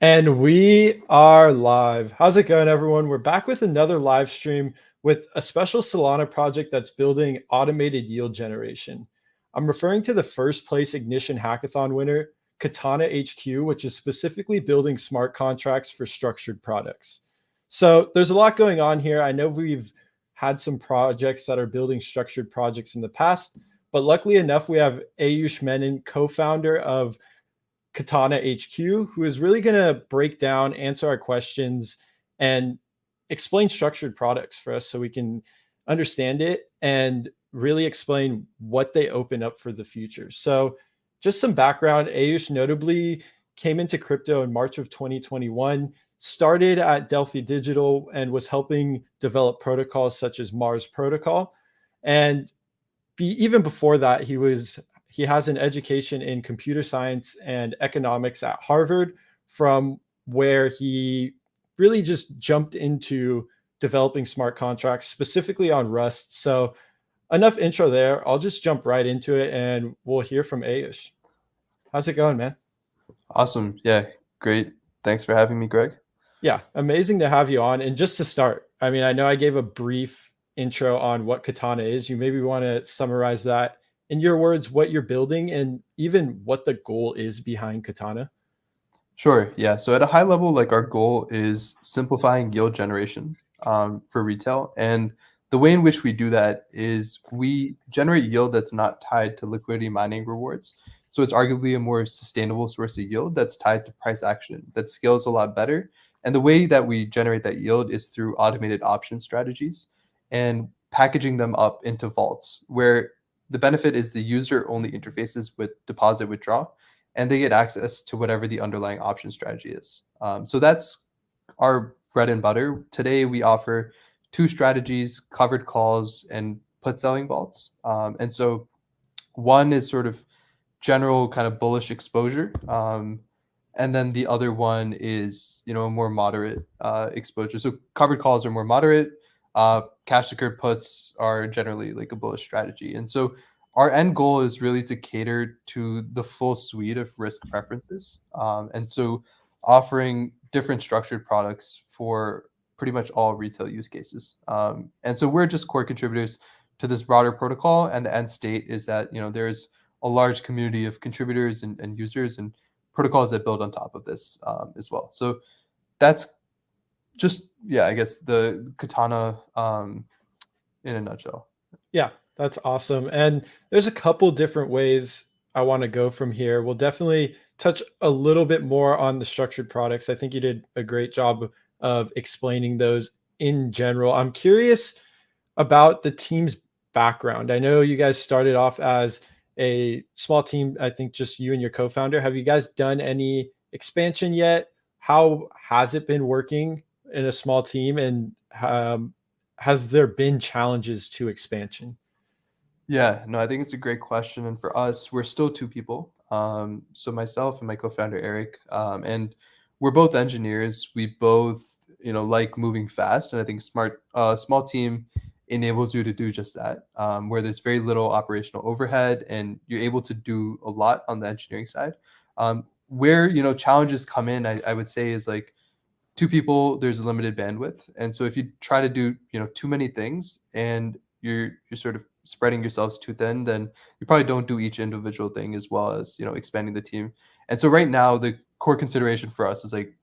And we are live. How's it going, everyone? We're back with another live stream with a special Solana project that's building automated yield generation. I'm referring to the first place Ignition Hackathon winner, Katana HQ, which is specifically building smart contracts for structured products. So there's a lot going on here. I know we've had some projects that are building structured projects in the past, but luckily enough, we have Ayush Menon, co-founder of Katana HQ, who is really going to break down, answer our questions, and explain structured products for us so we can understand it and really explain what they open up for the future. So just some background, Ayush notably came into crypto in March of 2021, started at DeFi Digital and was helping develop protocols such as Mars Protocol. And even before that, he has an education in computer science and economics at Harvard, from where he really just jumped into developing smart contracts, specifically on Rust. So enough intro there. I'll just jump right into it and we'll hear from Ayush. How's it going, man? Awesome. Yeah, great. Thanks for having me, Greg. Yeah, amazing to have you on. And just to start, I mean, I know I gave a brief intro on what Katana is. You maybe want to summarize that in your words, what you're building and even what the goal is behind Katana. Sure. Yeah. So at a high level, like our goal is simplifying yield generation for retail. And the way in which we do that is we generate yield that's not tied to liquidity mining rewards. So it's arguably a more sustainable source of yield that's tied to price action that scales a lot better. And the way that we generate that yield is through automated option strategies and packaging them up into vaults, where the benefit is the user only interfaces with deposit withdraw, and they get access to whatever the underlying option strategy is. So that's our bread and butter. Today, we offer two strategies: covered calls and put selling vaults. And so one is sort of general kind of bullish exposure. And then the other one is, a more moderate exposure. So covered calls are more moderate. Cash secured puts are generally like a bullish strategy. And so our end goal is really to cater to the full suite of risk preferences. And so offering different structured products for pretty much all retail use cases. And so we're just core contributors to this broader protocol. And the end state is that, there's a large community of contributors and users and protocols that build on top of this as well. So that's just, I guess the Katana in a nutshell. Yeah, that's awesome. And there's a couple different ways I want to go from here. We'll definitely touch a little bit more on the structured products. I think you did a great job of explaining those in general. I'm curious about the team's background. I know you guys started off as a small team, I think just you and your co-founder. Have you guys done any expansion yet? How has it been working in a small team? And has there been challenges to expansion? Yeah, no, I think it's a great question. And for us, we're still two people. So myself and my co-founder, Eric, and we're both engineers. We both, like moving fast. And I think small team enables you to do just that, where there's very little operational overhead and you're able to do a lot on the engineering side. Where, challenges come in, I would say is like two people, there's a limited bandwidth. And so if you try to do, too many things and you're sort of spreading yourselves too thin, then you probably don't do each individual thing as well as, expanding the team. And so right now, the core consideration for us is like,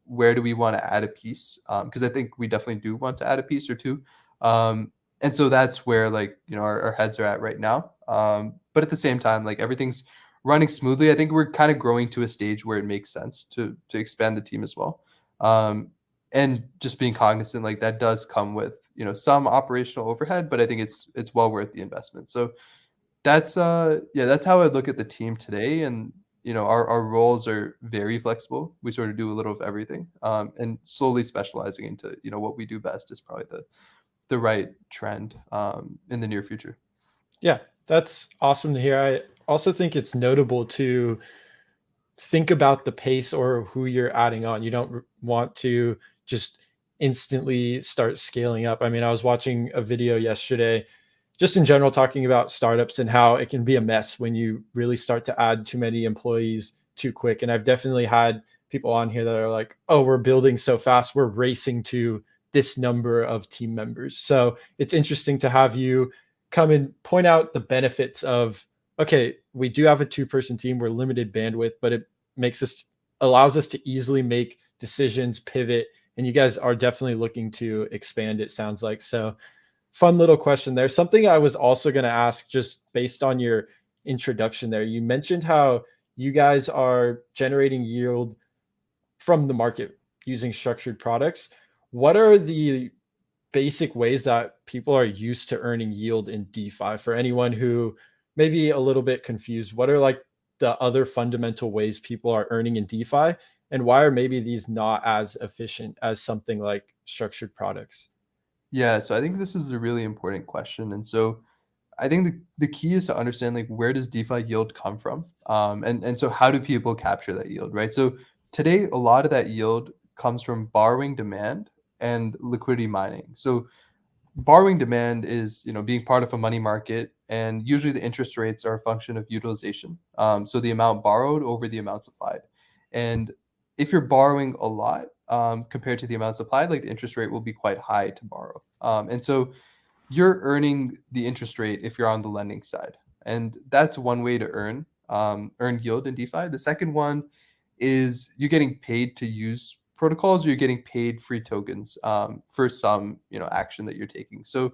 where do we want to add a piece? Because I think we definitely do want to add a piece or two. And so that's where like, our heads are at right now. But at the same time, like everything's running smoothly. I think we're kind of growing to a stage where it makes sense to expand the team as well. And just being cognizant, like that does come with, some operational overhead, but I think it's well worth the investment. So that's that's how I look at the team today. And our roles are very flexible. We sort of do a little of everything, and slowly specializing into what we do best is probably the right trend in the near future. Yeah, that's awesome to hear. I also think it's notable to think about the pace or who you're adding on. You don't want to just instantly start scaling up. I mean, I was watching a video yesterday, just in general, talking about startups and how it can be a mess when you really start to add too many employees too quick. And I've definitely had people on here that are like, oh, we're building so fast, we're racing to this number of team members. So it's interesting to have you come and point out the benefits of, okay, we do have a 2-person team, we're limited bandwidth, but it makes us allows us to easily make decisions, pivot, and you guys are definitely looking to expand, it sounds like. So fun little question there. Something I was also going to ask, just based on your introduction there, you mentioned how you guys are generating yield from the market using structured products. What are the basic ways that people are used to earning yield in DeFi? For anyone who may be a little bit confused, what are like the other fundamental ways people are earning in DeFi? And why are maybe these not as efficient as something like structured products? Yeah, so I think this is a really important question. And so I think the key is to understand like where does DeFi yield come from? And so how do people capture that yield, right? So today a lot of that yield comes from borrowing demand and liquidity mining. So borrowing demand is being part of a money market, and usually the interest rates are a function of utilization. So the amount borrowed over the amount supplied. And if you're borrowing a lot compared to the amount supplied, like the interest rate will be quite high to borrow. And so you're earning the interest rate if you're on the lending side, and that's one way to earn yield in DeFi. The second one is you're getting paid to use protocols, or you're getting paid free tokens for some action that you're taking. So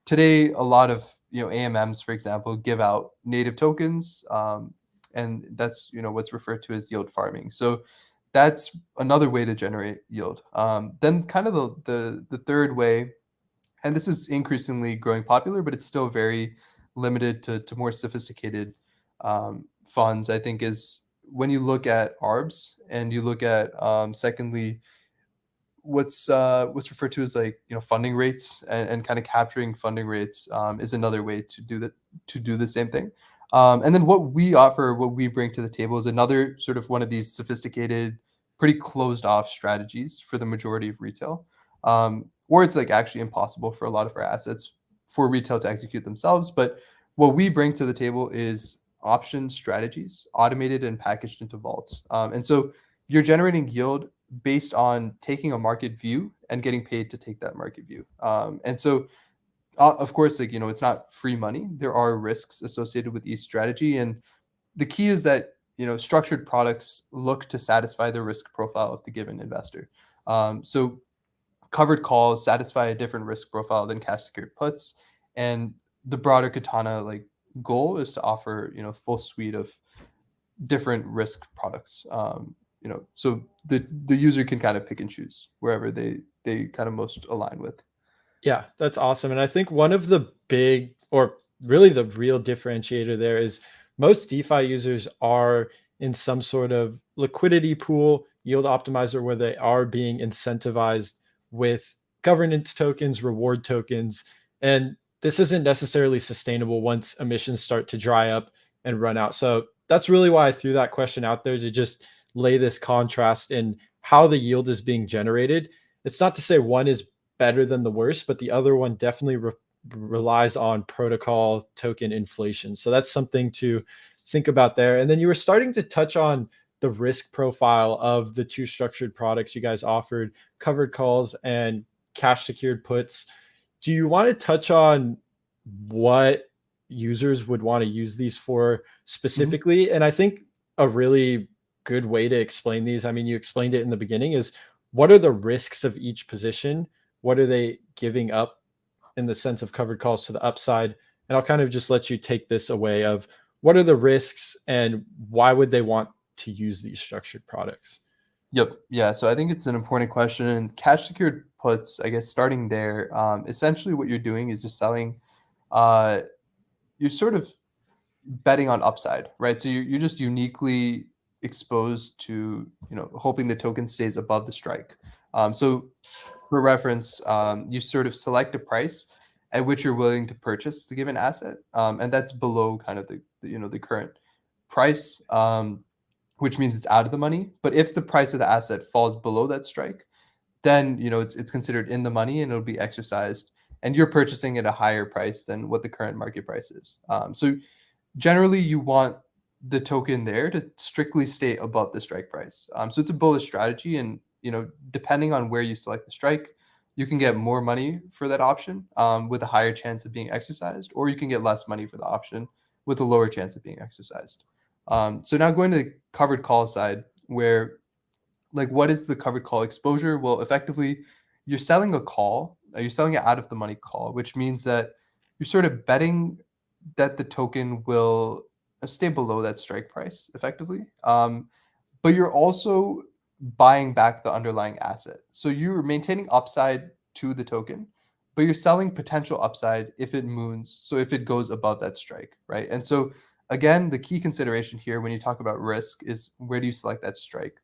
today, a lot of AMMs, for example, give out native tokens, and that's what's referred to as yield farming. So that's another way to generate yield. Then kind of the third way, and this is increasingly growing popular, but it's still very limited to more sophisticated funds, I think, is when you look at ARBs and you look at secondly what's referred to as like funding rates, and kind of capturing funding rates is another way to do the same thing. And then what we offer, what we bring to the table, is another sort of one of these sophisticated, pretty closed off strategies for the majority of retail, or it's like actually impossible for a lot of our assets for retail to execute themselves. But what we bring to the table is option strategies, automated and packaged into vaults. And so you're generating yield based on taking a market view and getting paid to take that market view. And so, of course, like, it's not free money. There are risks associated with each strategy. And the key is that, structured products look to satisfy the risk profile of the given investor. So covered calls satisfy a different risk profile than cash secured puts. And the broader Katana like goal is to offer, full suite of different risk products. So the user can kind of pick and choose wherever they kind of most align with. Yeah, that's awesome. And I think one of the big, or really the real differentiator there is most DeFi users are in some sort of liquidity pool, yield optimizer, where they are being incentivized with governance tokens, reward tokens. And this isn't necessarily sustainable once emissions start to dry up and run out. So that's really why I threw that question out there, to just lay this contrast in how the yield is being generated. It's not to say one is better than the worst, but the other one definitely relies on protocol token inflation. So that's something to think about there. And then you were starting to touch on the risk profile of the two structured products you guys offered, covered calls and cash secured puts. Do you want to touch on what users would want to use these for Mhm. specifically? And I think a really good way to explain these, I mean, you explained it in the beginning, is what are the risks of each position? What are they giving up in the sense of covered calls to the upside? And I'll kind of just let you take this away of what are the risks and why would they want to use these structured products? Yep. Yeah. So I think it's an important question. And cash secured puts, I guess, starting there, essentially what you're doing is just selling. Uh, you're sort of betting on upside, right? So you're just uniquely exposed to hoping the token stays above the strike. So for reference, you sort of select a price at which you're willing to purchase the given asset, and that's below kind of the current price, which means it's out of the money. But if the price of the asset falls below that strike, then it's considered in the money and it'll be exercised, and you're purchasing at a higher price than what the current market price is. So generally, you want the token there to strictly stay above the strike price. So it's a bullish strategy, and depending on where you select the strike, you can get more money for that option with a higher chance of being exercised, or you can get less money for the option with a lower chance of being exercised. So now going to the covered call side, where what is the covered call exposure? Well, effectively, you're selling a call, you're selling it out of the money call, which means that you're sort of betting that the token will stay below that strike price effectively. But you're also buying back the underlying asset. So you're maintaining upside to the token, but you're selling potential upside if it moons. So if it goes above that strike, right? And so again, the key consideration here when you talk about risk is where do you select that strike?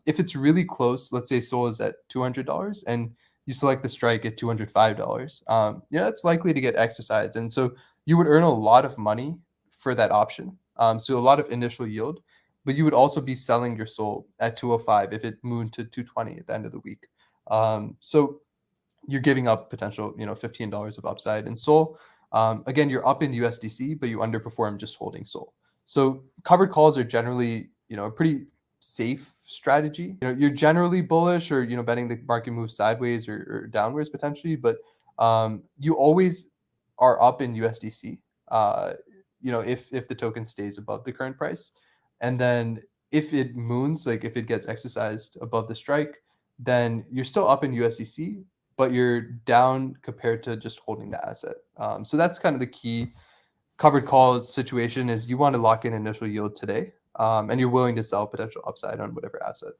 If it's really close, let's say Sol is at $200 and you select the strike at $205, it's likely to get exercised. And so you would earn a lot of money for that option. So a lot of initial yield, but you would also be selling your Sol at 205 if it mooned to 220 at the end of the week. So you're giving up potential, $15 of upside in Sol. Again, you're up in USDC, but you underperform just holding Sol. So covered calls are generally, a pretty safe strategy. You're generally bullish or, betting the market moves sideways or downwards potentially, but you always are up in USDC, if the token stays above the current price. And then if it moons, like if it gets exercised above the strike, then you're still up in USDC, but you're down compared to just holding the asset. So that's kind of the key covered call situation is you want to lock in initial yield today, and you're willing to sell potential upside on whatever asset.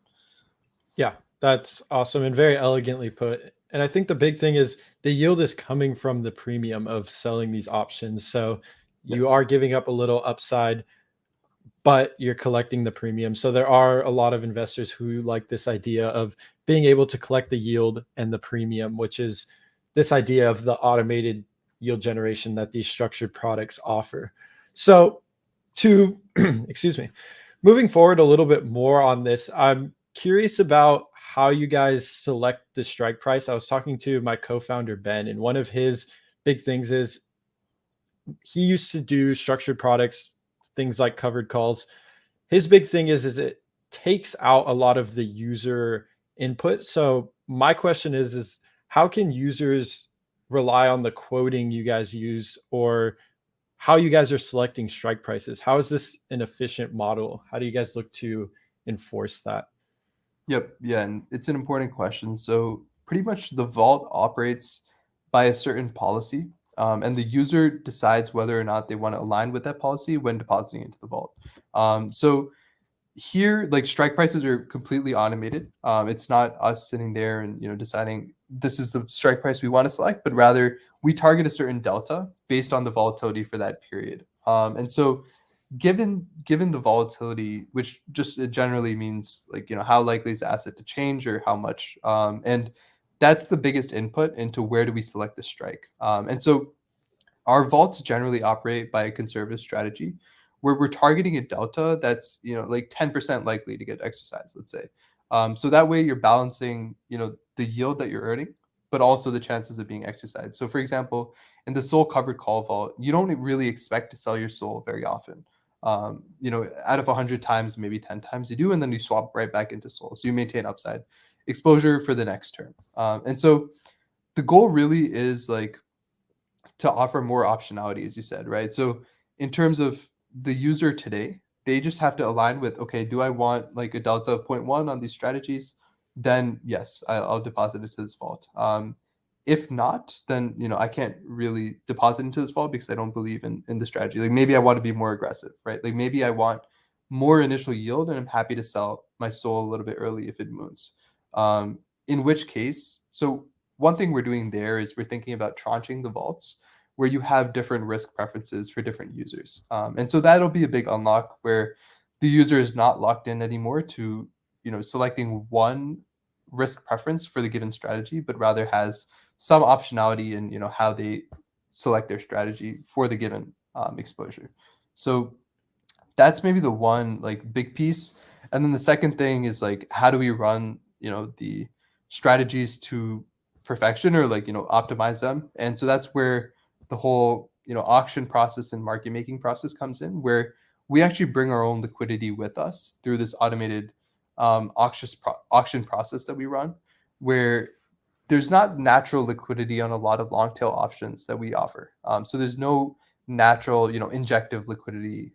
Yeah, that's awesome and very elegantly put. And I think the big thing is the yield is coming from the premium of selling these options. So you Yes. are giving up a little upside, but you're collecting the premium. So there are a lot of investors who like this idea of being able to collect the yield and the premium, which is this idea of the automated yield generation that these structured products offer. So to, excuse me, moving forward a little bit more on this, I'm curious about how you guys select the strike price. I was talking to my co-founder, Ben, and one of his big things is he used to do structured products, things like covered calls. His big thing is it takes out a lot of the user input. So my question is how can users rely on the quoting you guys use, or how you guys are selecting strike prices? How is this an efficient model? How do you guys look to enforce that? Yep. Yeah. And it's an important question. So pretty much the vault operates by a certain policy, and the user decides whether or not they want to align with that policy when depositing into the vault. So here, like strike prices are completely automated. It's not us sitting there and deciding this is the strike price we want to select, but rather we target a certain delta based on the volatility for that period. And so given the volatility, which just it generally means like how likely is the asset to change or how much, and that's the biggest input into where do we select the strike. And so our vaults generally operate by a conservative strategy where we're targeting a delta that's like 10% likely to get exercised, let's say. So that way you're balancing the yield that you're earning, but also the chances of being exercised. So for example, in the Sol covered call vault, you don't really expect to sell your Sol very often. Out of 100 times, maybe 10 times you do, and then you swap right back into Sol. So you maintain upside exposure for the next term. And so the goal really is like to offer more optionality, as you said, right? So in terms of the user today, they just have to align with, okay, do I want like a delta of 0.1 on these strategies? Then yes, I'll deposit it to this vault. If not, then I can't really deposit into this vault because I don't believe in the strategy. Like maybe I want to be more aggressive, right? Like maybe I want more initial yield and I'm happy to sell my Sol a little bit early if it moves. In which case, so one thing we're doing there is we're thinking about tranching the vaults where you have different risk preferences for different users. And so that'll be a big unlock where the user is not locked in anymore to selecting one risk preference for the given strategy, but rather has some optionality in how they select their strategy for the given exposure. So that's maybe the one like big piece. And then the second thing is like how do we run the strategies to perfection or like optimize them. And so that's where the whole auction process and market making process comes in, where we actually bring our own liquidity with us through this automated auction process that we run, where there's not natural liquidity on a lot of long tail options that we offer. So there's no natural, injective liquidity.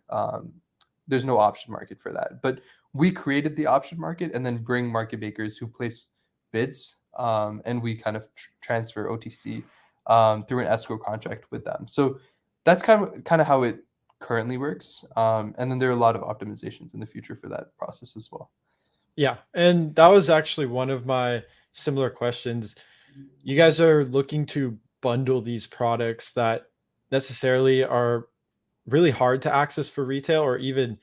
There's no option market for that. But we created the option market and then bring market makers who place bids, and we kind of transfer OTC through an escrow contract with them. So that's kind of how it currently works. And then there are a lot of optimizations in the future for that process as well. Yeah, and that was actually one of my similar questions. You guys are looking to bundle these products that necessarily are really hard to access for retail or even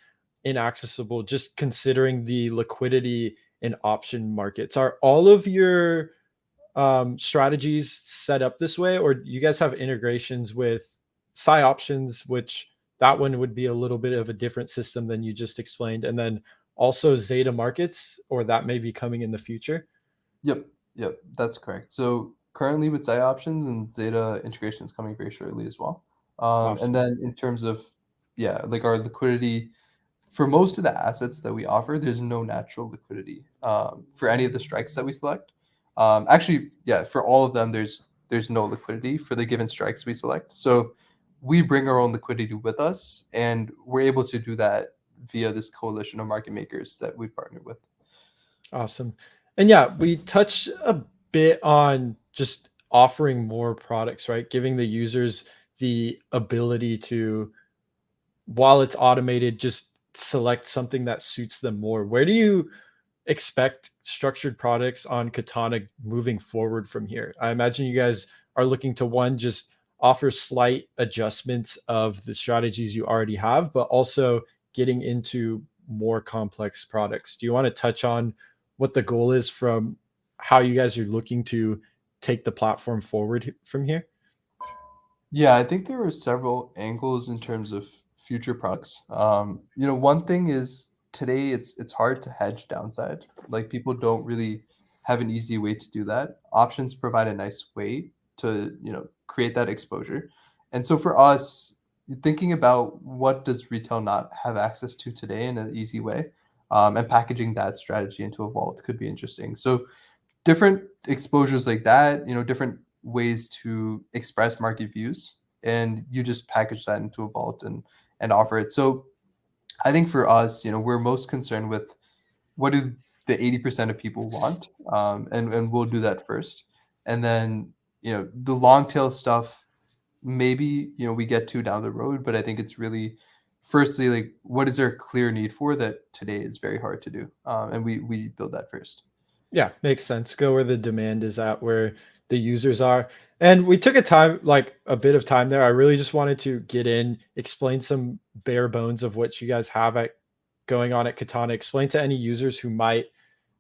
inaccessible, just considering the liquidity in option markets. Are all of your strategies set up this way, or do you guys have integrations with Psi options, which that one would be a little bit of a different system than you just explained, and then also Zeta markets, or that may be coming in the future? Yep, yep, that's correct. So currently with Zeta options and Zeta integration is coming very shortly as well. And Awesome. then in terms of, yeah, like our liquidity, for most of the assets that we offer, there's no natural liquidity for any of the strikes that we select. Actually, yeah, for all of them, there's no liquidity for the given strikes we select. So we bring our own liquidity with us, and we're able to do that via this coalition of market makers that we've partnered with. Awesome. And yeah, we touched a bit on just offering more products, right? Giving the users the ability to, while it's automated, just select something that suits them more. Where do you expect structured products on Katana moving forward from here? I imagine you guys are looking to, one, just offer slight adjustments of the strategies you already have, but also getting into more complex products. Do you want to touch on what the goal is from how you guys are looking to take the platform forward from here? Yeah, I think there are several angles in terms of future products. One thing is today it's hard to hedge downside. Like people don't really have an easy way to do that. Options provide a nice way to, create that exposure. And so for us, thinking about what does retail not have access to today in an easy way, and packaging that strategy into a vault could be interesting. So different exposures like that, different ways to express market views, and you just package that into a vault and offer it. So I think for us, we're most concerned with what do the 80% of people want, and we'll do that first, and then the long tail stuff maybe we get to down the road, but I think it's really firstly like what is there a clear need for that today is very hard to do, and we build that first. Yeah, makes sense. Go where the demand is at, where the users are. And we took a time, like a bit of time there. I really just wanted to get in, explain some bare bones of what you guys have at going on at Katana, explain to any users who might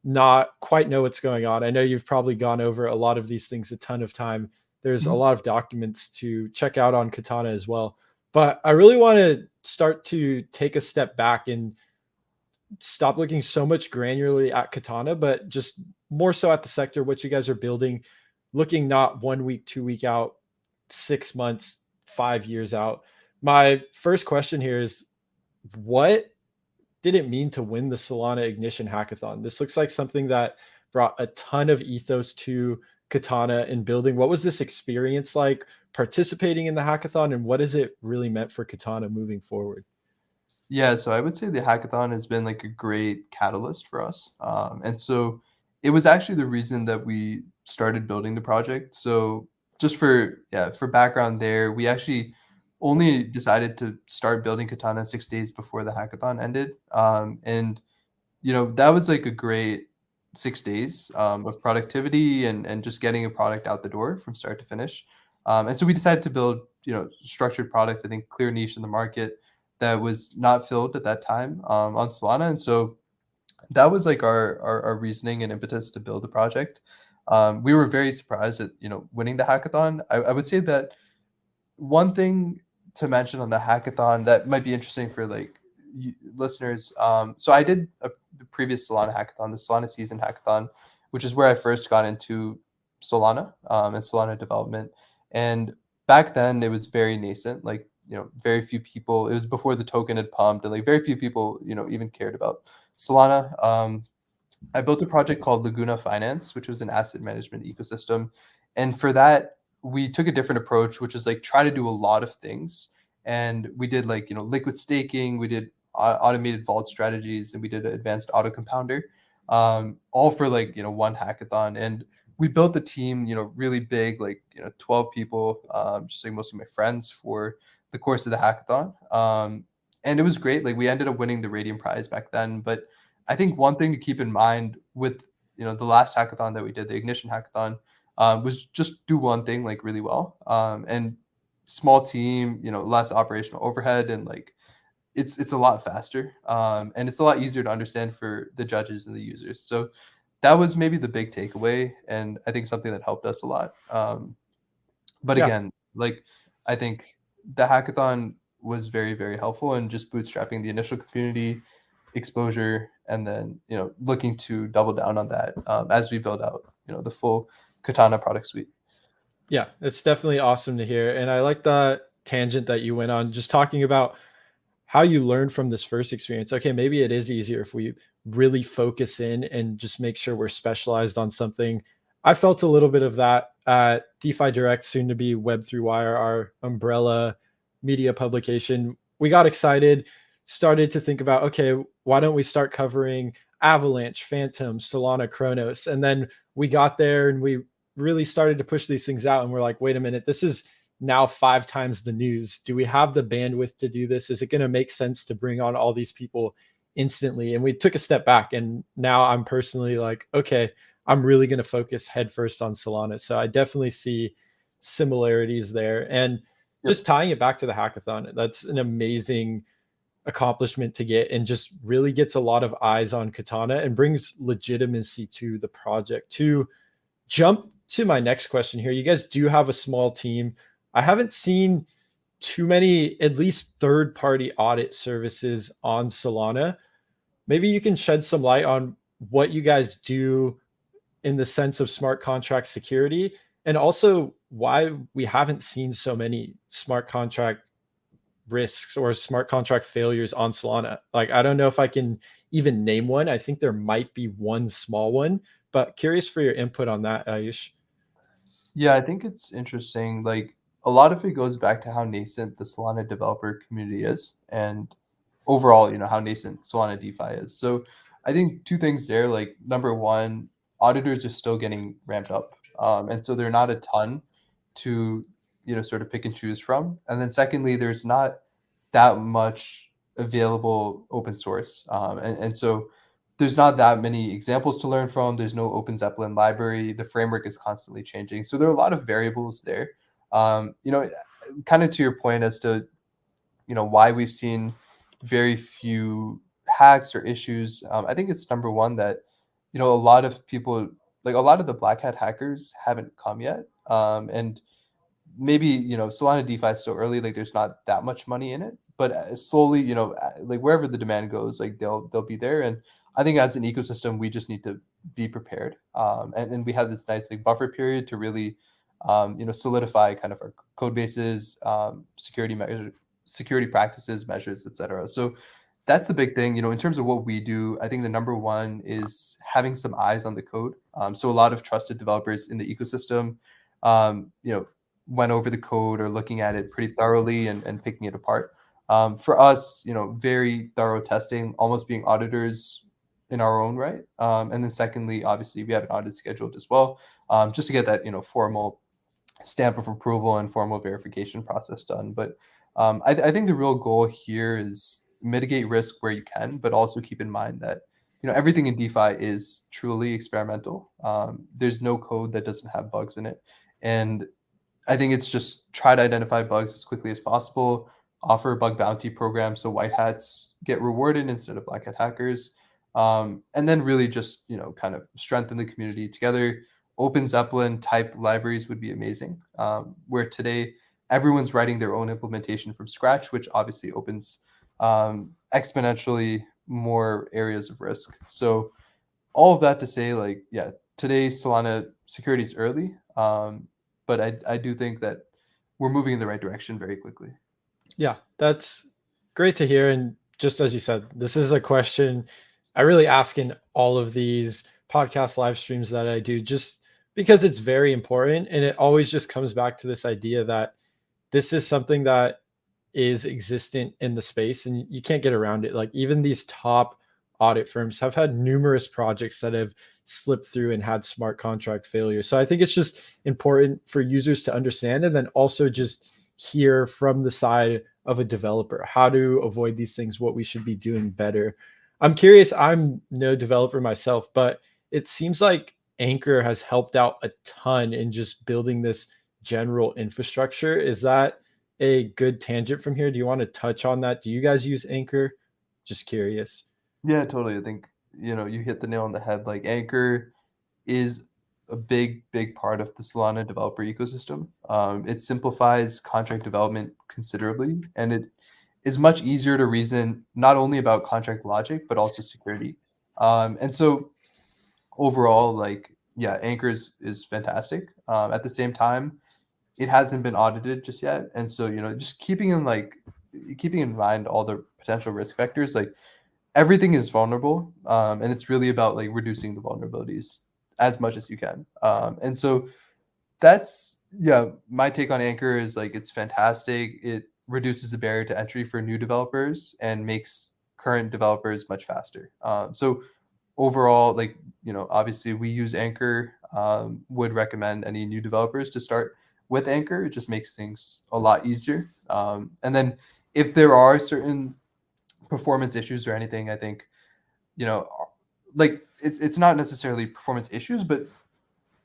not quite know what's going on. I know you've probably gone over a lot of these things a ton of time. There's a Mhm. lot of documents to check out on Katana as well. But I really want to start to take a step back and stop looking so much granularly at Katana, but just more so at the sector, what you guys are building, looking not 1 week, 2 week out, 6 months, 5 years out. My first question here is, what did it mean to win the Solana Ignition Hackathon? This looks like something that brought a ton of ethos to Katana and building. What was this experience like participating in the hackathon, and what has it really meant for Katana moving forward? Yeah, so I would say the hackathon has been like a great catalyst for us. And so it was actually the reason that we started building the project. So just for background there, we actually only decided to start building Katana 6 days before the hackathon ended. And that was like a great 6 days of productivity and just getting a product out the door from start to finish. And so we decided to build, structured products, I think clear niche in the market that was not filled at that time on Solana. And so that was like our reasoning and impetus to build the project. We were very surprised at, winning the hackathon. I would say that one thing to mention on the hackathon that might be interesting for like listeners. So I did the previous Solana hackathon, the Solana season hackathon, which is where I first got into Solana and Solana development. And back then it was very nascent. Like very few people. It was before the token had pumped, and like very few people, even cared about Solana. I built a project called Laguna Finance, which was an asset management ecosystem. And for that, we took a different approach, which is like try to do a lot of things. And we did like, liquid staking, we did automated vault strategies, and we did an advanced auto compounder, all for like, one hackathon. And we built the team, really big, like, 12 people, just like most of my friends for the course of the hackathon. And it was great. Like we ended up winning the Radium Prize back then. But I think one thing to keep in mind with the last hackathon that we did, the Ignition Hackathon, was just do one thing like really well, and small team, less operational overhead, and like it's a lot faster, and it's a lot easier to understand for the judges and the users. So that was maybe the big takeaway, and I think something that helped us a lot. But Yeah. again, like I think the hackathon was very, very helpful in just bootstrapping the initial community exposure, and then looking to double down on that as we build out the full Katana product suite. Yeah, it's definitely awesome to hear. And I like that tangent that you went on, just talking about how you learned from this first experience. Okay, maybe it is easier if we really focus in and just make sure we're specialized on something. I felt a little bit of that at DeFi Direct, soon to be Web3Wire, our umbrella media publication. We got excited, started to think about, okay, why don't we start covering Avalanche, Phantom, Solana, Chronos? And then we got there and we really started to push these things out. And we're like, wait a minute, this is now 5 times the news. Do we have the bandwidth to do this? Is it going to make sense to bring on all these people instantly? And we took a step back, and now I'm personally like, okay, I'm really going to focus headfirst on Solana. So I definitely see similarities there. And Yep. just tying it back to the hackathon, that's an amazing accomplishment to get, and just really gets a lot of eyes on Katana and brings legitimacy to the project. To jump to my next question here, you guys do have a small team. I haven't seen too many, at least third-party audit services on Solana. Maybe you can shed some light on what you guys do in the sense of smart contract security, and also why we haven't seen so many smart contract risks or smart contract failures on Solana. Like, I don't know if I can even name one. I think there might be one small one, but curious for your input on that, Ayush. Yeah, I think it's interesting. Like a lot of it goes back to how nascent the Solana developer community is, and overall, how nascent Solana DeFi is. So I think two things there. Like number one, auditors are still getting ramped up, and so they're not a ton to sort of pick and choose from. And then secondly, there's not that much available open source, and so there's not that many examples to learn from. There's no open Zeppelin library. The framework is constantly changing. So there are a lot of variables there. Kind of to your point as to, why we've seen very few hacks or issues. I think it's number one that, a lot of people, like a lot of the black hat hackers haven't come yet. And maybe, Solana DeFi is still early. Like there's not that much money in it, but slowly, like wherever the demand goes, like they'll be there. And I think as an ecosystem, we just need to be prepared. And we have this nice like buffer period to really, solidify kind of our code bases, security practices, measures, etc. So that's the big thing. In terms of what we do, I think the number one is having some eyes on the code. So a lot of trusted developers in the ecosystem, went over the code or looking at it pretty thoroughly and picking it apart. For us, very thorough testing, almost being auditors in our own right. And then secondly, obviously, we have an audit scheduled as well, just to get that formal stamp of approval and formal verification process done. But I think the real goal here is mitigate risk where you can, but also keep in mind that everything in DeFi is truly experimental. There's no code that doesn't have bugs in it, and I think it's just try to identify bugs as quickly as possible, offer a bug bounty program so white hats get rewarded instead of black hat hackers, and then really just kind of strengthen the community together. Open Zeppelin type libraries would be amazing. Where today everyone's writing their own implementation from scratch, which obviously opens exponentially more areas of risk. So all of that to say, like, yeah, today Solana security is early, but I do think that we're moving in the right direction very quickly. Yeah, that's great to hear. And just as you said, this is a question I really ask in all of these podcast live streams that I do, just because it's very important. And it always just comes back to this idea that this is something that is existent in the space and you can't get around it. Like even these top audit firms have had numerous projects that have slipped through and had smart contract failure. So I think it's just important for users to understand and then also just hear from the side of a developer how to avoid these things, what we should be doing better. I'm curious, I'm no developer myself, but it seems like Anchor has helped out a ton in just building this general infrastructure. Is that a good tangent from here? Do you want to touch on that? Do you guys use Anchor? Just curious. Yeah, totally. I think, you hit the nail on the head. Like Anchor is a big part of the Solana developer ecosystem. It simplifies contract development considerably, and it is much easier to reason not only about contract logic but also security. And so overall, like, yeah, Anchor is fantastic. At the same time, it hasn't been audited just yet, and so just keeping in mind all the potential risk factors, like everything is vulnerable, and it's really about like reducing the vulnerabilities as much as you can. And so that's, yeah, my take on Anchor is like it's fantastic. It reduces the barrier to entry for new developers and makes current developers much faster. So overall, like, obviously we use Anchor. Would recommend any new developers to start with Anchor. It just makes things a lot easier. And then if there are certain performance issues or anything, I think, you know, like it's not necessarily performance issues, but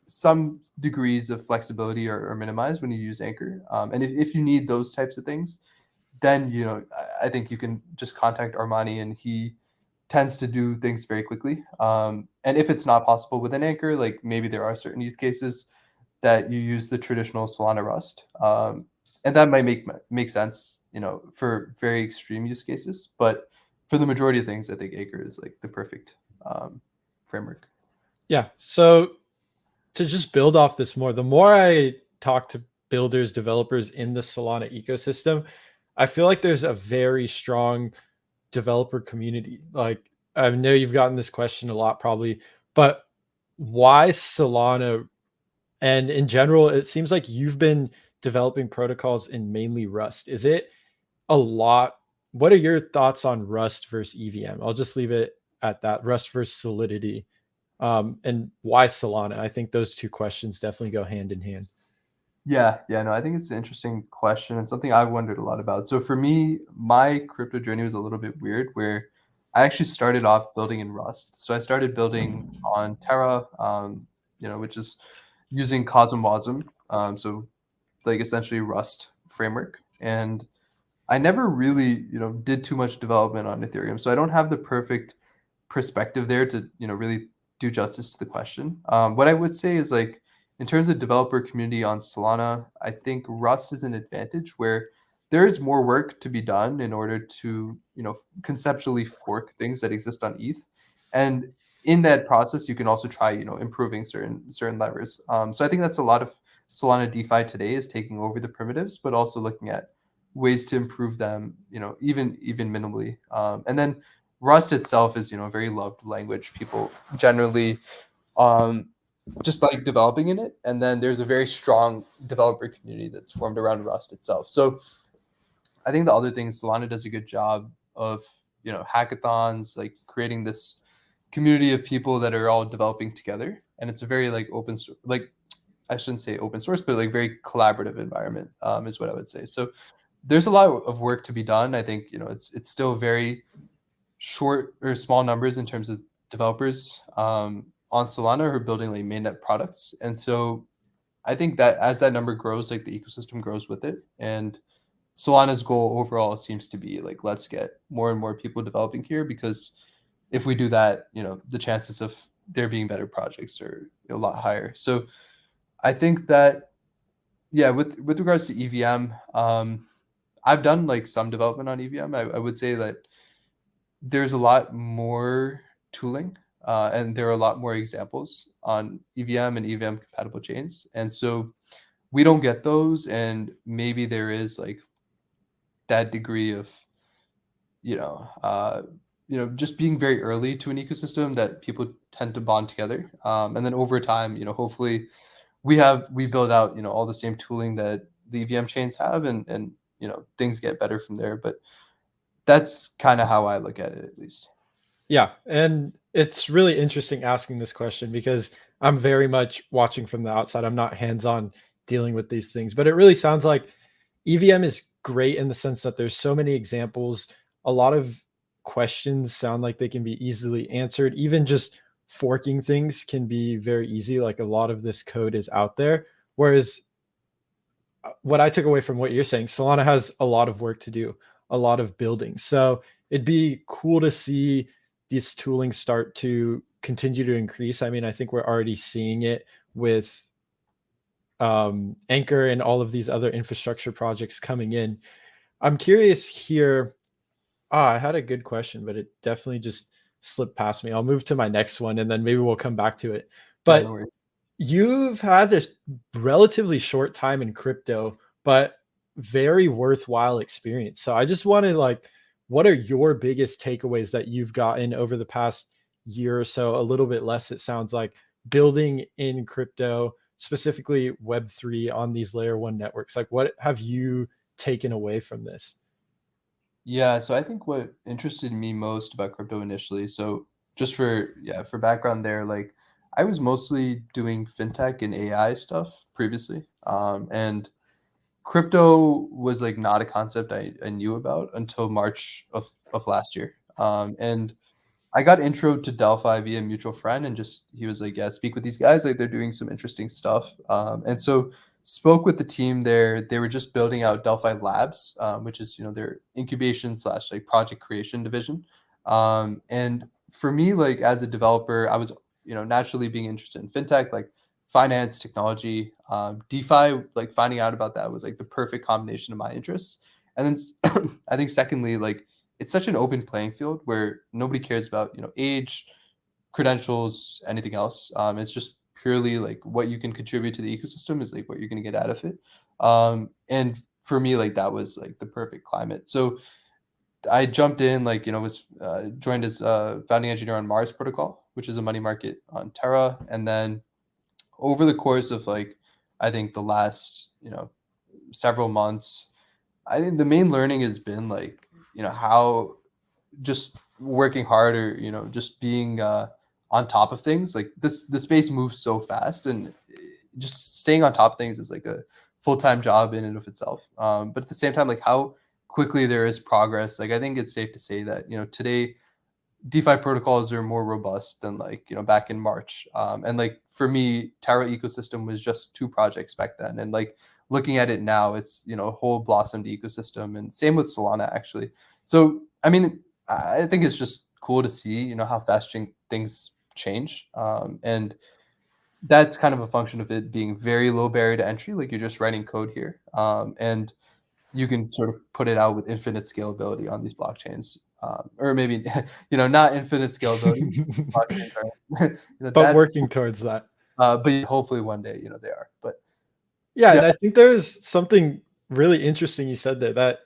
some degrees of flexibility are minimized when you use Anchor. And if you need those types of things, then I think you can just contact Armani, and he tends to do things very quickly. And if it's not possible with an Anchor, like maybe there are certain use cases that you use the traditional Solana Rust, and that might make sense, for very extreme use cases. But for the majority of things, I think Anchor is like the perfect framework. Yeah. So to just build off this more, the more I talk to builders, developers in the Solana ecosystem, I feel like there's a very strong developer community. Like I know you've gotten this question a lot probably, but why Solana? And in general, it seems like you've been developing protocols in mainly Rust. Is it a lot? What are your thoughts on Rust versus EVM? I'll just leave it at that. Rust versus Solidity, and why Solana? I think those two questions definitely go hand in hand. Yeah, no, I think it's an interesting question and something I've wondered a lot about. So for me, my crypto journey was a little bit weird, where I actually started off building in Rust. So I started building on Terra, which is using CosmWasm, so like essentially Rust framework. And I never really, did too much development on Ethereum, so I don't have the perfect perspective there to, really do justice to the question. What I would say is, like, in terms of developer community on Solana, I think Rust is an advantage where there is more work to be done in order to, conceptually fork things that exist on ETH, and in that process, you can also try, improving certain levers. So I think that's a lot of Solana DeFi today, is taking over the primitives, but also looking at ways to improve them, even minimally. And then Rust itself is, a very loved language. People generally um, just like developing in it. And then there's a very strong developer community that's formed around Rust itself. So I think the other thing is Solana does a good job of, hackathons, like creating this community of people that are all developing together. And it's a very like like I shouldn't say open source, but like very collaborative environment, is what I would say. So there's a lot of work to be done. I think, it's still very short or small numbers in terms of developers on Solana who are building like mainnet products. And so I think that as that number grows, like the ecosystem grows with it. And Solana's goal overall seems to be like, let's get more and more people developing here, because if we do that, the chances of there being better projects are a lot higher. So I think that, yeah, with regards to EVM, I've done like some development on EVM. I would say that there's a lot more tooling, and there are a lot more examples on EVM and EVM compatible chains. And so we don't get those. And maybe there is like that degree of, just being very early to an ecosystem that people tend to bond together. And then over time, hopefully we build out, all the same tooling that the EVM chains have, and things get better from there. But that's kind of how I look at it, at least. Yeah, and it's really interesting asking this question because I'm very much watching from the outside. I'm not hands-on dealing with these things, but it really sounds like EVM is great in the sense that there's so many examples. A lot of questions sound like they can be easily answered. Even just forking things can be very easy. Like a lot of this code is out there. Whereas what I took away from what you're saying, Solana has a lot of work to do, a lot of building. So it'd be cool to see this tooling start to continue to increase. I mean, I think we're already seeing it with Anchor and all of these other infrastructure projects coming in. I'm curious here. I had a good question, but it definitely just slipped past me. I'll move to my next one and then maybe we'll come back to it. Yeah, no But worries. you've had this relatively short time in crypto, but very worthwhile experience. So I just wanted like, what are your biggest takeaways that you've gotten over the past year or so? A little bit less, it sounds like, building in crypto, specifically Web3 on these layer one networks. Like, what have you taken away from this? Yeah, so I think what interested me most about crypto initially, so just for background there, like I was mostly doing fintech and AI stuff previously. And crypto was like not a concept I knew about until March of last year. And I got intro to Delphi via a mutual friend, and just he was like, "Yeah, speak with these guys. Like they're doing some interesting stuff." And so spoke with the team there. They were just building out Delphi Labs, which is their incubation slash like project creation division. And for me, like as a developer, I was naturally being interested in fintech, like finance, technology, DeFi. Like finding out about that was like the perfect combination of my interests. And then I think secondly, like it's such an open playing field where nobody cares about age, credentials, anything else. It's just purely like what you can contribute to the ecosystem is like what you're going to get out of it. And for me, like that was like the perfect climate. So I jumped in, like was joined as founding engineer on Mars Protocol, which is a money market on Terra, and then over the course of like I think the last several months, I think the main learning has been like how just working harder, just being on top of things. Like the space moves so fast, and just staying on top of things is like a full-time job in and of itself. But at the same time, like how quickly there is progress. Like I think it's safe to say that today DeFi protocols are more robust than like back in March. And like for me, Terra ecosystem was just 2 projects back then, and like looking at it now, it's a whole blossomed ecosystem, and same with Solana actually. So I mean, I think it's just cool to see how fast things change, and that's kind of a function of it being very low barrier to entry. Like you're just writing code here, and you can sort of put it out with infinite scalability on these blockchains, or maybe not infinite scalability. Blockchains are, But that's working towards that. but yeah, hopefully one day they are. But Yeah, yeah, and I think there's something really interesting you said there that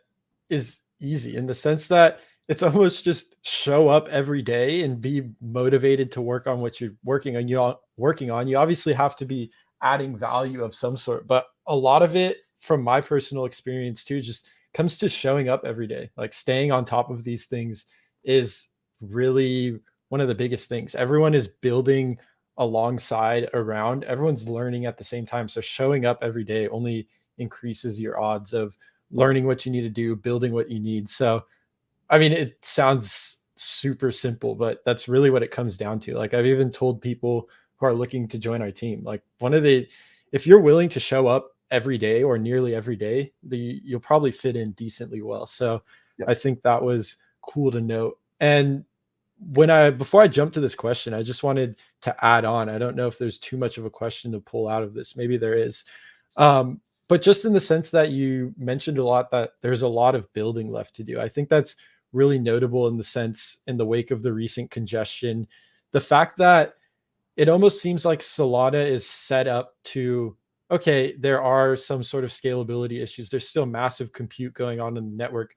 is easy in the sense that it's almost just show up every day and be motivated to work on what you're working on. You obviously have to be adding value of some sort, but a lot of it from my personal experience too just comes to showing up every day. Like staying on top of these things is really one of the biggest things. Everyone is building alongside around, everyone's learning at the same time, so showing up every day only increases your odds of learning what you need to do, building what you need. So I mean, it sounds super simple, but that's really what it comes down to. Like I've even told people who are looking to join our team, like if you're willing to show up every day or nearly every day, you'll probably fit in decently well. So yeah, I think that was cool to note. And before I jump to this question, I just wanted to add on. I don't know if there's too much of a question to pull out of this. Maybe there is. But just in the sense that you mentioned a lot that there's a lot of building left to do. I think that's really notable in the sense in the wake of the recent congestion. The fact that it almost seems like Solana is set up to okay, there are some sort of scalability issues. There's still massive compute going on in the network,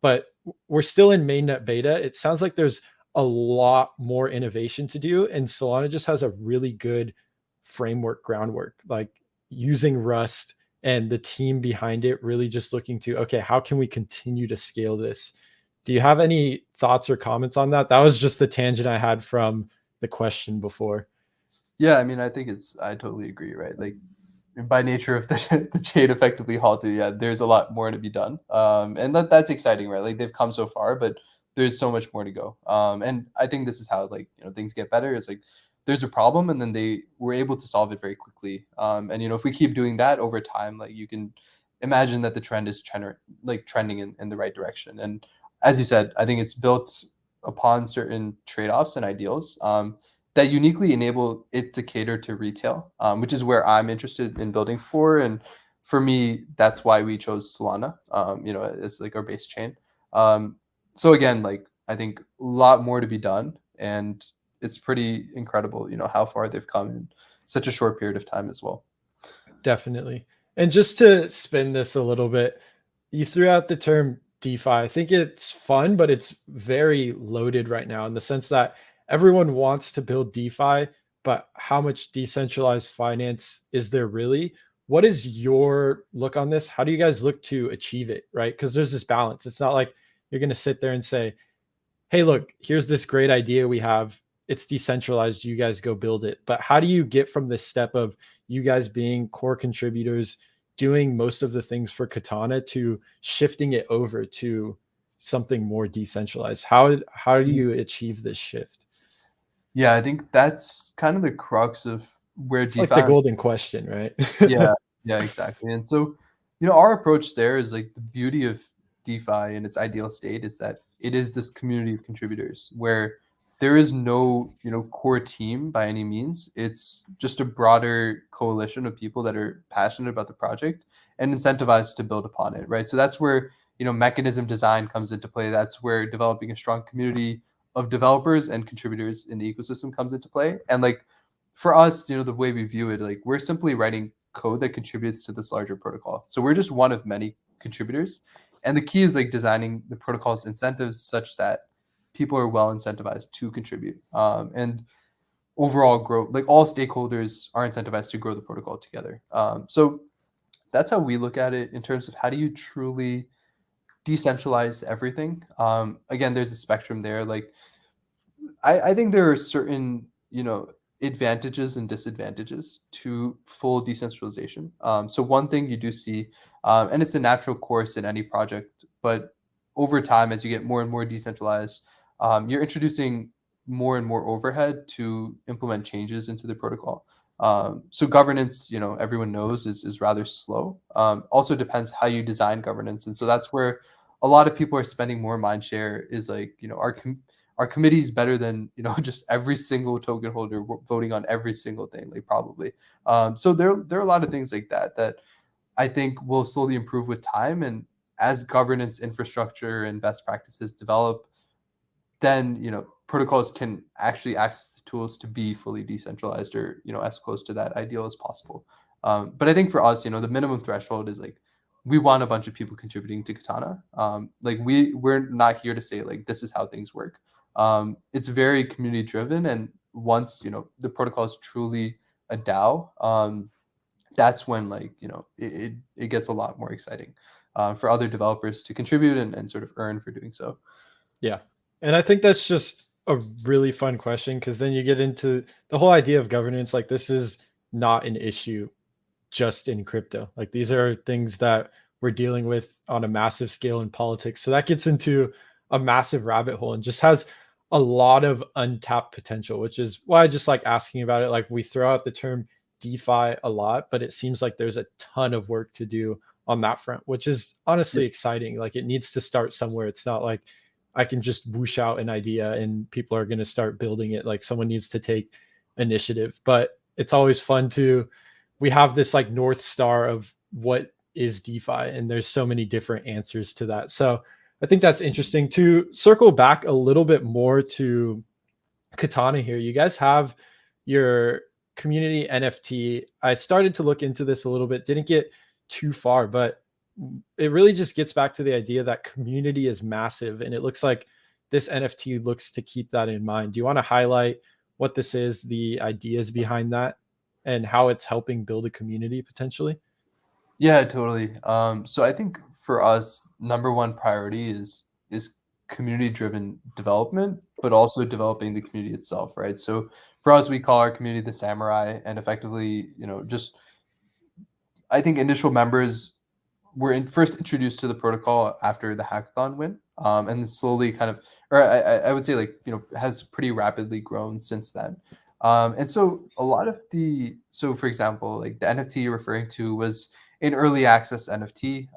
but we're still in mainnet beta. It sounds like there's a lot more innovation to do, and Solana just has a really good framework groundwork, like using Rust and the team behind it really just looking to, okay, how can we continue to scale this? Do you have any thoughts or comments on that? That was just the tangent I had from the question before. Yeah, I mean, I totally agree, right? Like by nature of the chain effectively halted, yeah, there's a lot more to be done. And that's exciting, right? Like they've come so far, but there's so much more to go. And I think this is how like, things get better. Is like there's a problem and then they were able to solve it very quickly. And if we keep doing that over time, like you can imagine that the trend is trending in the right direction. And as you said, I think it's built upon certain trade-offs and ideals. That uniquely enable it to cater to retail, which is where I'm interested in building for. And for me, that's why we chose Solana, as like our base chain. So again, like I think a lot more to be done, and it's pretty incredible, how far they've come in such a short period of time as well. Definitely. And just to spin this a little bit, you threw out the term DeFi. I think it's fun, but it's very loaded right now in the sense that everyone wants to build DeFi, but how much decentralized finance is there really? What is your look on this? How do you guys look to achieve it, right? Because there's this balance. It's not like you're going to sit there and say, hey, look, here's this great idea we have. It's decentralized. You guys go build it. But how do you get from this step of you guys being core contributors, doing most of the things for Katana, to shifting it over to something more decentralized? How do you achieve this shift? Yeah, I think that's kind of the crux of where It's like DeFi. the golden question, right? Yeah, yeah, exactly. And so, our approach there is like the beauty of DeFi in its ideal state is that it is this community of contributors where there is no, core team by any means. It's just a broader coalition of people that are passionate about the project and incentivized to build upon it, right? So that's where, mechanism design comes into play. That's where developing a strong community of developers and contributors in the ecosystem comes into play. And like for us, the way we view it, like we're simply writing code that contributes to this larger protocol. So we're just one of many contributors. And the key is like designing the protocol's incentives such that people are well incentivized to contribute. And overall grow, like all stakeholders are incentivized to grow the protocol together. So that's how we look at it in terms of how do you truly decentralize everything. Again, there's a spectrum there. Like I think there are certain, advantages and disadvantages to full decentralization. So one thing you do see, and it's a natural course in any project, but over time, as you get more and more decentralized, you're introducing more and more overhead to implement changes into the protocol. So governance, everyone knows is rather slow. Also depends how you design governance, and so that's where a lot of people are spending more mind share. Is like, our committee is better than just every single token holder voting on every single thing, like probably. So there are a lot of things like that I think will slowly improve with time, and as governance infrastructure and best practices develop, then protocols can actually access the tools to be fully decentralized, or as close to that ideal as possible. But I think for us, the minimum threshold is like we want a bunch of people contributing to Katana. Like we're not here to say like this is how things work. It's very community driven, and once the protocol is truly a DAO, that's when like it gets a lot more exciting for other developers to contribute and sort of earn for doing so. Yeah. And I think that's just a really fun question, because then you get into the whole idea of governance. Like, this is not an issue just in crypto. Like, these are things that we're dealing with on a massive scale in politics. So that gets into a massive rabbit hole and just has a lot of untapped potential, which is why I just like asking about it. Like, we throw out the term DeFi a lot, but it seems like there's a ton of work to do on that front, which is honestly exciting. Like, it needs to start somewhere. It's not like I can just whoosh out an idea and people are going to start building it. Like, someone needs to take initiative. But it's always fun to, we have this like North Star of what is DeFi, and there's so many different answers to that. So I think that's interesting. To circle back a little bit more to Katana here, you guys have your community NFT. I started to look into this a little bit, didn't get too far, but it really just gets back to the idea that community is massive. And it looks like this NFT looks to keep that in mind. Do you want to highlight what this is, the ideas behind that, and how it's helping build a community potentially? Yeah, totally. So I think for us, number one priority is community-driven development, but also developing the community itself, right? So for us, we call our community the Samurai, and effectively, just I think initial members were first introduced to the protocol after the hackathon went, and then slowly kind of, or I would say like has pretty rapidly grown since then. And so a lot of so for example, like the NFT you're referring to was an early access NFT.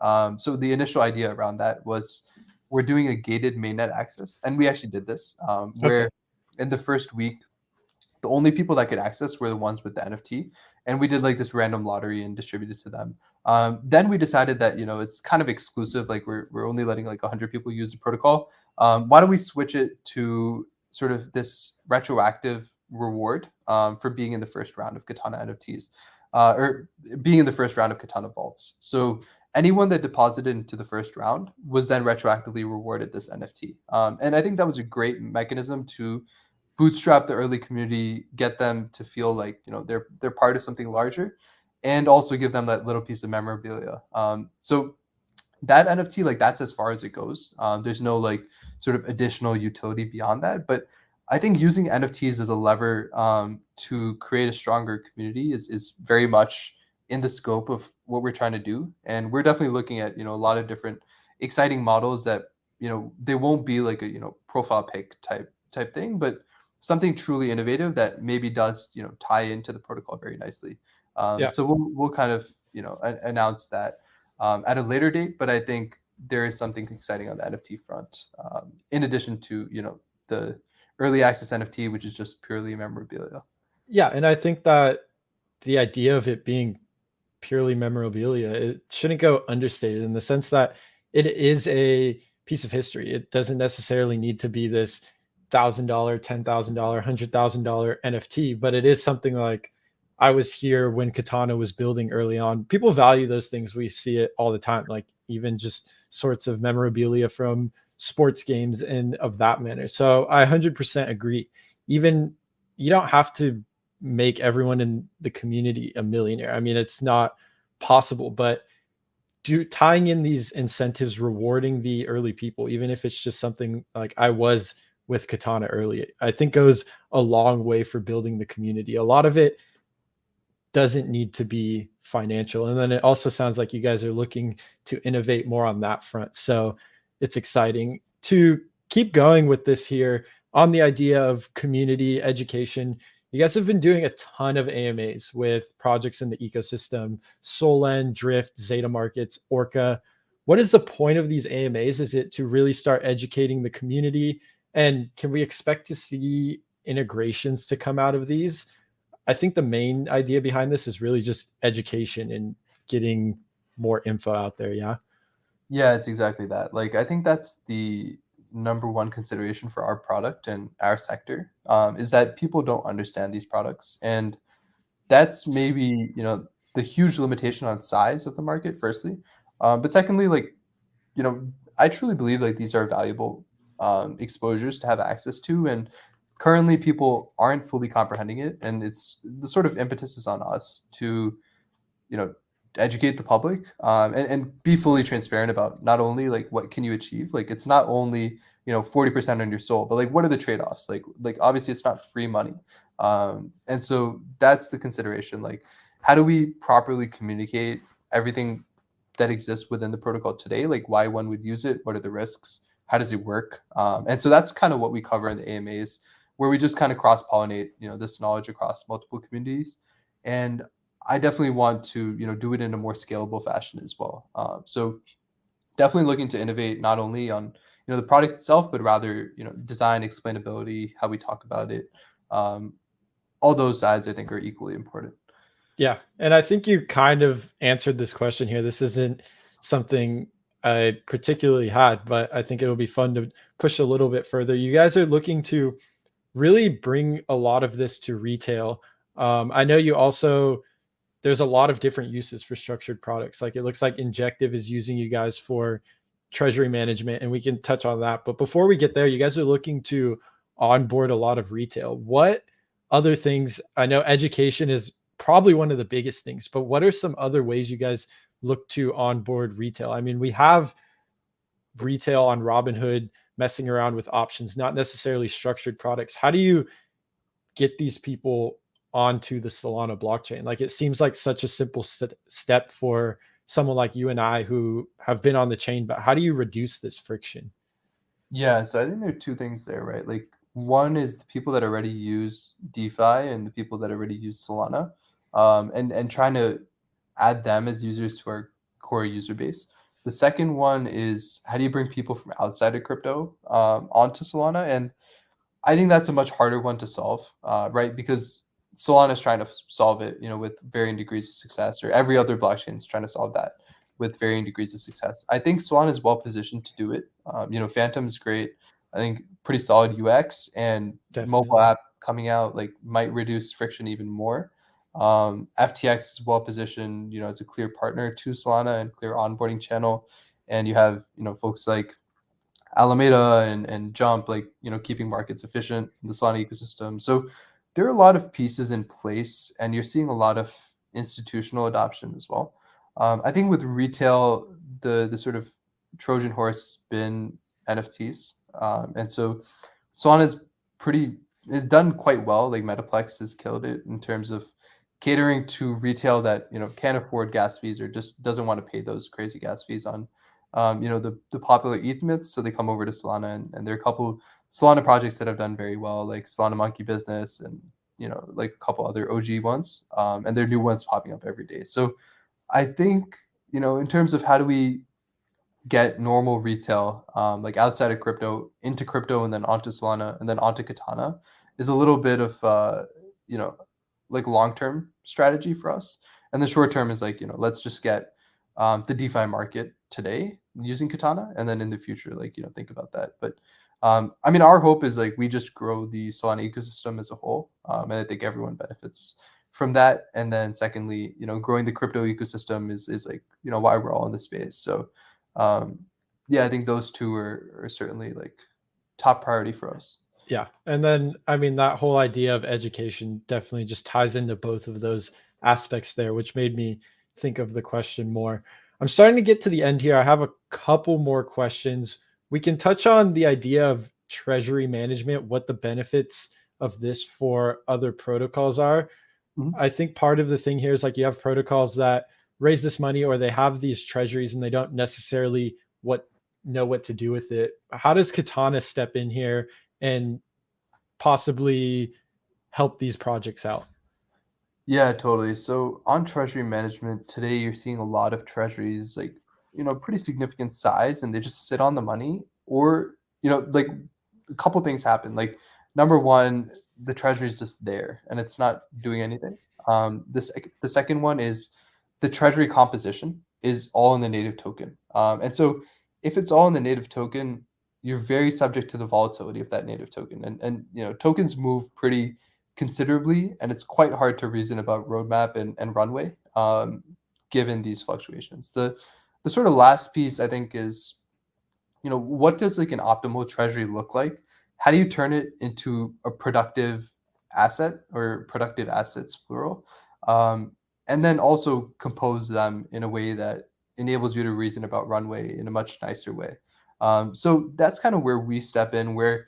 So the initial idea around that was we're doing a gated mainnet access, and we actually did this Okay. where in the first week the only people that could access were the ones with the NFT. And we did like this random lottery and distributed to them. Then we decided that, it's kind of exclusive. Like we're only letting like 100 people use the protocol. Why don't we switch it to sort of this retroactive reward for being in the first round of Katana NFTs or being in the first round of Katana vaults. So anyone that deposited into the first round was then retroactively rewarded this NFT. And I think that was a great mechanism to bootstrap the early community, get them to feel like they're part of something larger, and also give them that little piece of memorabilia. So that NFT, like that's as far as it goes. There's no like sort of additional utility beyond that. But I think using NFTs as a lever to create a stronger community is very much in the scope of what we're trying to do, and we're definitely looking at a lot of different exciting models that they won't be like a profile pic type thing, but something truly innovative that maybe does tie into the protocol very nicely. Yeah. So we'll kind of announce that at a later date, but I think there is something exciting on the NFT front, in addition to the early access NFT, which is just purely memorabilia. Yeah. And I think that the idea of it being purely memorabilia, it shouldn't go understated in the sense that it is a piece of history. It doesn't necessarily need to be this $1,000, $10,000, $100,000 NFT, but it is something like I was here when Katana was building early on. People value those things. We see it all the time, like even just sorts of memorabilia from sports games and of that manner. So I 100% agree. Even you don't have to make everyone in the community a millionaire. I mean, it's not possible, but tying in these incentives, rewarding the early people, even if it's just something like I was with Katana early, I think goes a long way for building the community. A lot of it doesn't need to be financial. And then it also sounds like you guys are looking to innovate more on that front. So it's exciting to keep going with this here on the idea of community education. You guys have been doing a ton of AMAs with projects in the ecosystem, Solen, Drift, Zeta Markets, Orca. What is the point of these AMAs? Is it to really start educating the community? And can we expect to see integrations to come out of these? I think the main idea behind this is really just education and getting more info out there. Yeah. Yeah, it's exactly that. Like, I think that's the number one consideration for our product and our sector, is that people don't understand these products, and that's maybe the huge limitation on size of the market. Firstly, but secondly, like I truly believe like these are valuable exposures to have access to, and currently people aren't fully comprehending it, and it's the sort of impetus is on us to you know educate the public, and be fully transparent about not only like what can you achieve, like it's not only 40% on your soul, but like what are the trade-offs, like obviously it's not free money, and so that's the consideration, like how do we properly communicate everything that exists within the protocol today, like why one would use it, what are the risks, how does it work, and so that's kind of what we cover in the AMAs, where we just kind of cross pollinate this knowledge across multiple communities. And I definitely want to do it in a more scalable fashion as well. So definitely looking to innovate not only on the product itself, but rather design, explainability, how we talk about it. Um, all those sides I think are equally important. Yeah. And I think you kind of answered this question here. This isn't something I particularly had, but I think it'll be fun to push a little bit further. You guys are looking to really bring a lot of this to retail. I know you also, there's a lot of different uses for structured products. Like it looks like Injective is using you guys for treasury management, and we can touch on that. But before we get there, you guys are looking to onboard a lot of retail. What other things? I know education is probably one of the biggest things, but what are some other ways you guys look to onboard retail? I mean, we have retail on Robinhood messing around with options, not necessarily structured products. How do you get these people onto the Solana blockchain? Like it seems like such a simple step for someone like you and I who have been on the chain, but how do you reduce this friction? Yeah, so I think there are two things there, right? Like one is the people that already use DeFi and the people that already use Solana, and trying to add them as users to our core user base. The second one is how do you bring people from outside of crypto onto Solana? And I think that's a much harder one to solve, right? Because Solana is trying to solve it, with varying degrees of success, or every other blockchain is trying to solve that with varying degrees of success. I think Solana is well positioned to do it. Phantom is great. I think pretty solid UX, and mobile Definitely. app coming out like might reduce friction even more. FTX is well positioned. It's a clear partner to Solana and clear onboarding channel, and you have folks like Alameda and Jump, like, keeping markets efficient in the Solana ecosystem. So there are a lot of pieces in place, and you're seeing a lot of institutional adoption as well. I think with retail, the sort of Trojan horse has been NFTs, and so Solana's pretty is done quite well. Like Metaplex has killed it in terms of catering to retail that can't afford gas fees or just doesn't want to pay those crazy gas fees on the popular ETH myths. So they come over to Solana, and there are a couple Solana projects that have done very well, like Solana Monkey Business and like a couple other OG ones. And there are new ones popping up every day. So I think in terms of how do we get normal retail, like outside of crypto into crypto and then onto Solana and then onto Katana, is a little bit of you know like long-term strategy for us. And the short term is like let's just get the DeFi market today using Katana, and then in the future, like think about that. But I mean, our hope is like we just grow the Solana ecosystem as a whole, and I think everyone benefits from that. And then secondly, growing the crypto ecosystem is like why we're all in the space. So um, yeah, I think those two are certainly like top priority for us. Yeah. And then, I mean, that whole idea of education definitely just ties into both of those aspects there, which made me think of the question more. I'm starting to get to the end here. I have a couple more questions. We can touch on the idea of treasury management, what the benefits of this for other protocols are. Mhm. I think part of the thing here is like you have protocols that raise this money or they have these treasuries and they don't necessarily what know what to do with it. How does Katana step in here and possibly help these projects out? Yeah, totally. So on treasury management today, you're seeing a lot of treasuries like, pretty significant size, and they just sit on the money. Or, like a couple things happen. Like number one, the treasury is just there and it's not doing anything. The second one is the treasury composition is all in the native token. And so if it's all in the native token, you're very subject to the volatility of that native token. And tokens move pretty considerably, and it's quite hard to reason about roadmap and runway, given these fluctuations. The sort of last piece I think is, what does like an optimal treasury look like? How do you turn it into a productive asset or productive assets plural? And then also compose them in a way that enables you to reason about runway in a much nicer way. So that's kind of where we step in, where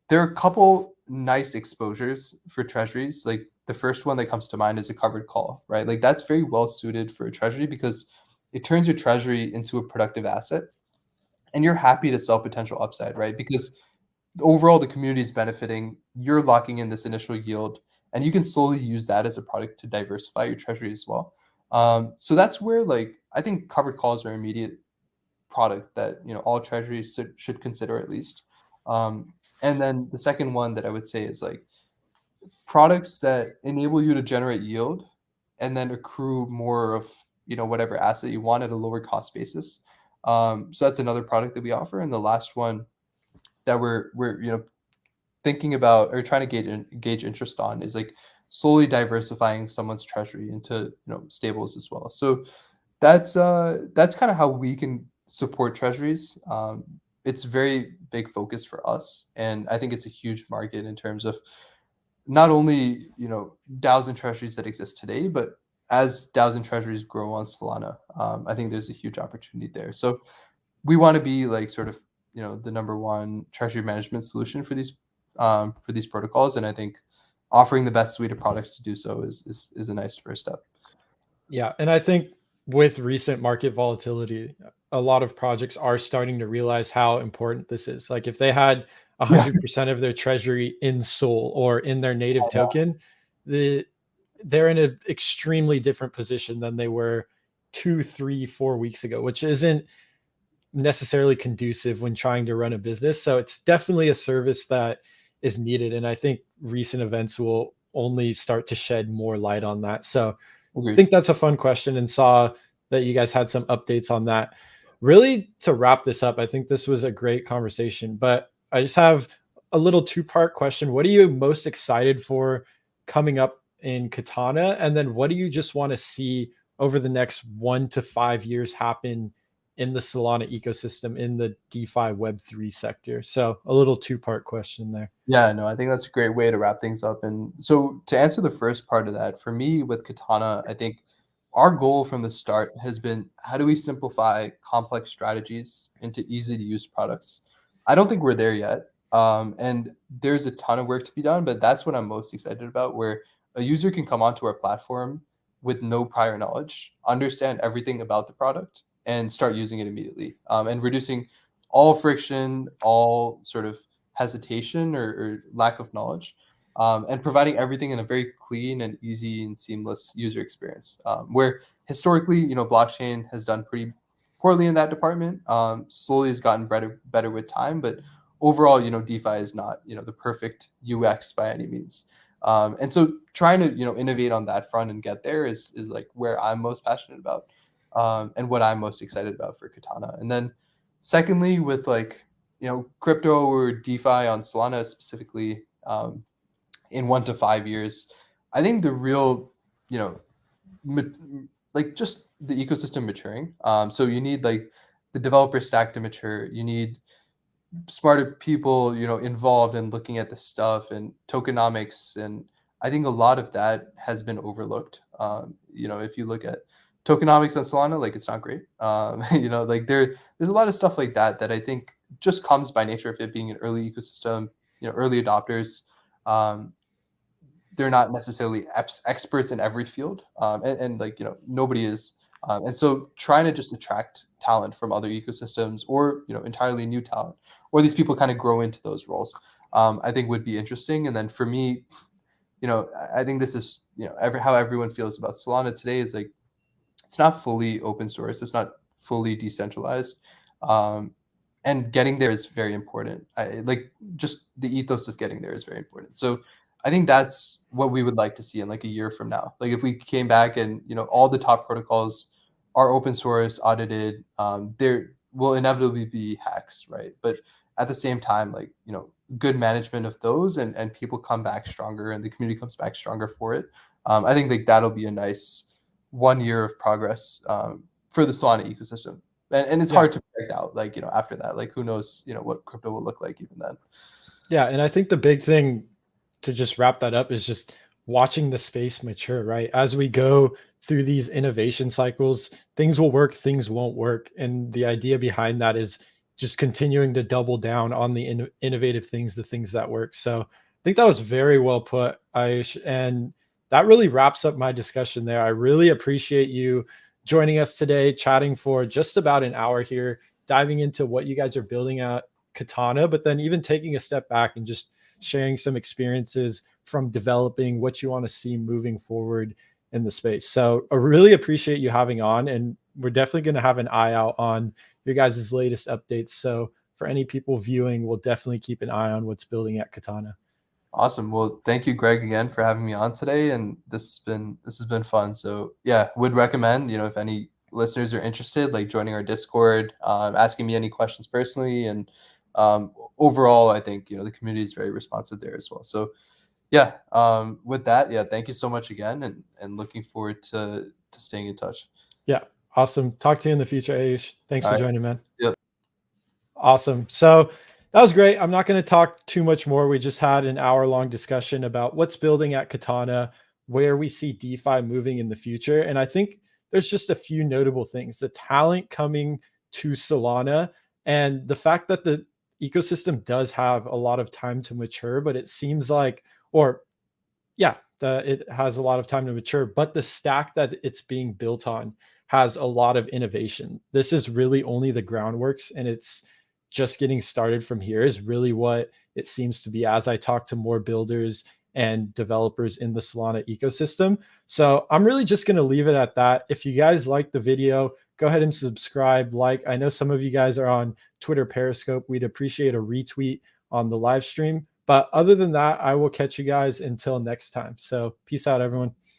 there are a couple nice exposures for treasuries. Like the first one that comes to mind is a covered call, right? Like that's very well suited for a treasury because it turns your treasury into a productive asset, and you're happy to sell potential upside, right? Because overall the community is benefiting, you're locking in this initial yield, and you can slowly use that as a product to diversify your treasury as well. So that's where like I think covered calls are immediate product that all treasuries should consider at least. And then the second one that I would say is like products that enable you to generate yield and then accrue more of whatever asset you want at a lower cost basis. So that's another product that we offer. And the last one that we're thinking about or trying to gauge interest on is like slowly diversifying someone's treasury into stables as well. So that's kind of how we can support treasuries. It's very big focus for us, and I think it's a huge market in terms of not only DAOs and treasuries that exist today, but as DAOs and treasuries grow on Solana, I think there's a huge opportunity there. So we want to be like sort of the number one treasury management solution for these protocols, and I think offering the best suite of products to do so is a nice first step. Yeah, and I think with recent market volatility, a lot of projects are starting to realize how important this is. Like if they had Yeah, 100% of their treasury in Sol or in their native I know. token, they're in an extremely different position than they were 2, 3, 4 weeks ago, which isn't necessarily conducive when trying to run a business. So it's definitely a service that is needed. And I think recent events will only start to shed more light on that. So I Agreed. think that's a fun question and saw that you guys had some updates on that. Really, to wrap this up, I think this was a great conversation, but I just have a little two-part question. What are you most excited for coming up in Katana? And then what do you just want to see over the next 1 to 5 years happen in the Solana ecosystem in the DeFi Web3 sector? So a little two-part question there. Yeah, no, I think that's a great way to wrap things up. And so to answer the first part of that, for me with Katana, I think our goal from the start has been how do we simplify complex strategies into easy to use products? I don't think we're there yet. And there's a ton of work to be done, but that's what I'm most excited about, where a user can come onto our platform with no prior knowledge, understand everything about the product, and start using it immediately, and reducing all friction, all sort of hesitation or lack of knowledge, and providing everything in a very clean and easy and seamless user experience. Where historically, blockchain has done pretty poorly in that department. Slowly has gotten better with time, but overall, DeFi is not the perfect UX by any means. And so trying to innovate on that front and get there is like where I'm most passionate about, and what I'm most excited about for Katana. And then secondly, with like crypto or DeFi on Solana specifically, in 1 to 5 years, I think the real, you know, like just the ecosystem maturing. So you need like the developer stack to mature. You need smarter people, involved in looking at the stuff and tokenomics. And I think a lot of that has been overlooked. If you look at tokenomics on Solana, like it's not great. Like there's a lot of stuff like that I think just comes by nature of it being an early ecosystem, early adopters. Um, they're not necessarily experts in every field, and like nobody is, and so trying to just attract talent from other ecosystems or entirely new talent, or these people kind of grow into those roles, I think would be interesting. And then for me, I think this is how everyone feels about Solana today is like it's not fully open source, it's not fully decentralized, and getting there is very important. Like just the ethos of getting there is very important. So I think that's what we would like to see in like a year from now. Like if we came back and all the top protocols are open source, audited, there will inevitably be hacks, right? But at the same time, like good management of those, and people come back stronger, and the community comes back stronger for it. I think like that'll be a nice 1 year of progress, for the Solana ecosystem. And it's Yeah. hard to predict out, like, after that, like, who knows, what crypto will look like even then. Yeah, and I think the big thing to just wrap that up is just watching the space mature, right? As we go through these innovation cycles, things will work, things won't work. And the idea behind that is just continuing to double down on the innovative things, the things that work. So I think that was very well put, Ayush. And that really wraps up my discussion there. I really appreciate you joining us today, chatting for just about an hour here, diving into what you guys are building at Katana, but then even taking a step back and just sharing some experiences from developing what you want to see moving forward in the space. So I really appreciate you having on, and we're definitely going to have an eye out on your guys' latest updates. So for any people viewing, we'll definitely keep an eye on what's building at Katana. Awesome. Well, thank you, Greg, again for having me on today. And this has been fun. So yeah, would recommend, if any listeners are interested, like joining our Discord, asking me any questions personally. And overall, I think, the community is very responsive there as well. So Yeah. With that, yeah, thank you so much again, and looking forward to staying in touch. Yeah, awesome. Talk to you in the future, Ayush. Thanks All for right. joining, man. Yep. Awesome. So that was great. I'm not going to talk too much more. We just had an hour-long discussion about what's building at Katana, where we see DeFi moving in the future. And I think there's just a few notable things. The talent coming to Solana and the fact that the ecosystem does have a lot of time to mature, but it seems like, or yeah, it has a lot of time to mature, but the stack that it's being built on has a lot of innovation. This is really only the groundworks, and it's just getting started from here is really what it seems to be as I talk to more builders and developers in the Solana ecosystem. So I'm really just going to leave it at that. If you guys like the video, go ahead and subscribe, like. I know some of you guys are on Twitter Periscope. We'd appreciate a retweet on the live stream. But other than that, I will catch you guys until next time. So peace out, everyone.